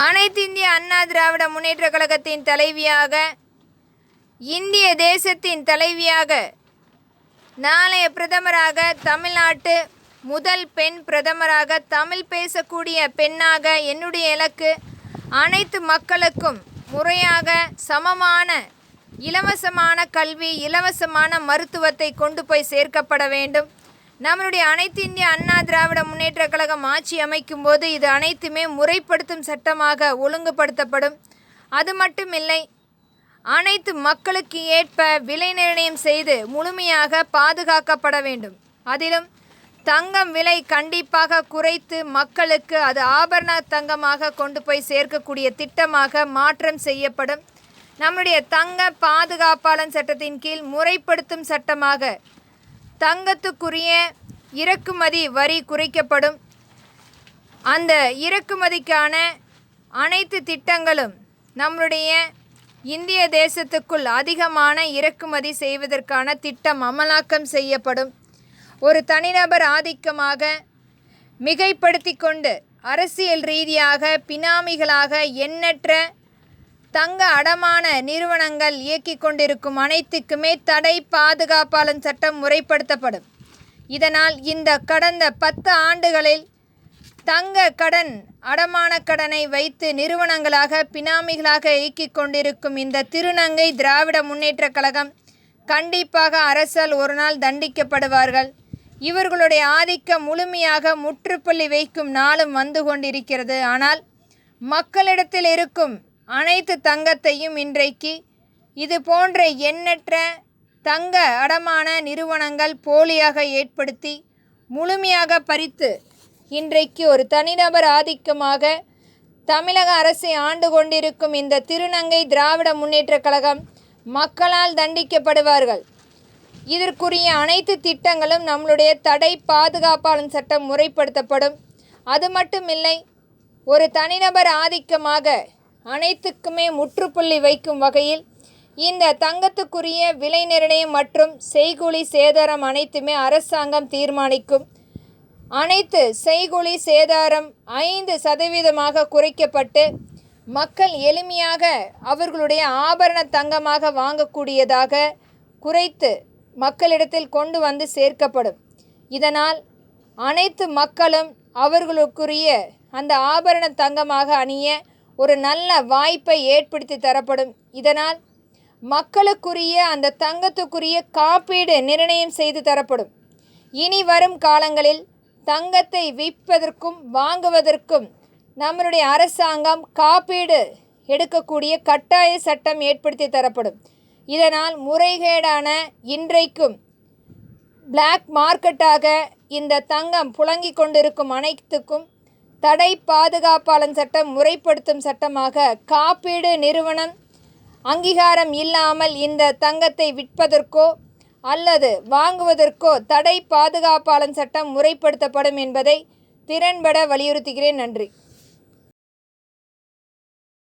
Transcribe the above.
அனைத்து இந்திய அண்ணா திராவிட முன்னேற்ற கழகத்தின் தலைவியாக, இந்திய தேசத்தின் தலைவியாக, நாளைய பிரதமராக, தமிழ்நாட்டு முதல் பெண் பிரதமராக, தமிழ் பேசக்கூடிய பெண்ணாக என்னுடைய இலக்கு அனைத்து மக்களுக்கும் முறையாக சமமான இலவசமான கல்வி, இலவசமான மருத்துவத்தை கொண்டு போய் சேர்க்கப்பட வேண்டும். நம்மளுடைய அனைத்து இந்திய அண்ணா திராவிட முன்னேற்ற கழகம் ஆட்சி அமைக்கும் போது இது அனைத்துமே முறைப்படுத்தும் சட்டமாக ஒழுங்குபடுத்தப்படும். அது மட்டுமில்லை, அனைத்து மக்களுக்கு ஏற்ப விலை நிர்ணயம் செய்து முழுமையாக பாதுகாக்கப்பட வேண்டும். அதிலும் தங்கம் விலை கண்டிப்பாக குறைத்து மக்களுக்கு அது ஆபரண தங்கமாக கொண்டு போய் சேர்க்கக்கூடிய திட்டமாக மாற்றம் செய்யப்படும். நம்முடைய தங்க பாதுகாப்பாளர் சட்டத்தின் கீழ் முறைப்படுத்தும் சட்டமாக தங்கத்துக்குரிய இறக்குமதி வரி குறைக்கப்படும். அந்த இறக்குமதிக்கான அனைத்து திட்டங்களும் நம்முடைய இந்திய தேசத்துக்குள் அதிகமான இறக்குமதி செய்வதற்கான திட்டம் அமலாக்கம் செய்யப்படும். ஒரு தனிநபர் ஆதிக்கமாக மிகைப்படுத்தி கொண்டு அரசியல் ரீதியாக பினாமிகளாக எண்ணற்ற தங்க அடமான நிறுவனங்கள் இயக்கிக் கொண்டிருக்கும் அனைத்துக்குமே தடை பாதுகாப்பாளர் சட்டம் முறைப்படுத்தப்படும். இதனால் இந்த கடந்த 10 ஆண்டுகளில் தங்க கடன், அடமான கடனை வைத்து நிறுவனங்களாக பினாமிகளாக இயக்கிக் கொண்டிருக்கும் இந்த திருநங்கை திராவிட முன்னேற்ற கழகம் கண்டிப்பாக அரசால் ஒரு நாள் தண்டிக்கப்படுவார்கள். இவர்களுடைய ஆதிக்கம் முழுமையாக முற்றுப்புள்ளி வைக்கும் நாளும் வந்து கொண்டிருக்கிறது. ஆனால் மக்களிடத்தில் இருக்கும் அனைத்து தங்கத்தையும் இன்றைக்கு இது போன்ற எண்ணற்ற தங்க அடமான நிறுவனங்கள் போலியாக ஏற்படுத்தி முழுமையாக பறித்து இன்றைக்கு ஒரு தனிநபர் ஆதிக்கமாக தமிழக அரசை ஆண்டு கொண்டிருக்கும் இந்த திருநங்கை திராவிட முன்னேற்ற கழகம் மக்களால் தண்டிக்கப்படுவார்கள். இதற்குரிய அனைத்து திட்டங்களும் நம்மளுடைய தடை பாதுகாப்பாளர் சட்டம் முறைப்படுத்தப்படும். அது மட்டுமில்லை, ஒரு தனிநபர் ஆதிக்கமாக அனைத்துக்குமே முற்றுப்புள்ளி வைக்கும் வகையில் இந்த தங்கத்துக்குரிய விலை நிர்ணயம் மற்றும் செய்கூலி சேதாரம் அனைத்துமே அரசாங்கம் தீர்மானிக்கும். அனைத்து செய்கூலி சேதாரம் 5% குறைக்கப்பட்டு மக்கள் எளிமையாக அவர்களுடைய ஆபரண தங்கமாக வாங்கக்கூடியதாக குறைத்து மக்களிடத்தில் கொண்டு வந்து சேர்க்கப்படும். இதனால் அனைத்து மக்களும் அவர்களுக்குரிய அந்த ஆபரண தங்கமாக அணிய ஒரு நல்ல வாய்ப்பை ஏற்படுத்தி தரப்படும். இதனால் மக்களுக்குரிய அந்த தங்கத்துக்குரிய காப்பீடு நிர்ணயம் செய்து தரப்படும். இனி வரும் காலங்களில் தங்கத்தை விற்பதற்கும் வாங்குவதற்கும் நம்மளுடைய அரசாங்கம் காப்பீடு எடுக்கக்கூடிய கட்டாய சட்டம் ஏற்படுத்தி தரப்படும். இதனால் முறைகேடான இன்றைக்கும் பிளாக் மார்க்கெட்டாக இந்த தங்கம் புழங்கிக் கொண்டிருக்கும் அனைத்துக்கும் தடை பாதுகாப்பாளர் சட்டம் முறைப்படுத்தும் சட்டமாக காப்பீடு நிறுவனம் அங்கீகாரம் இல்லாமல் இந்த தங்கத்தை விற்பதற்கோ அல்லது வாங்குவதற்கோ தடை பாதுகாப்பாளர் சட்டம் முறைப்படுத்தப்படும் என்பதை திறன்பட வலியுறுத்துகிறேன். நன்றி.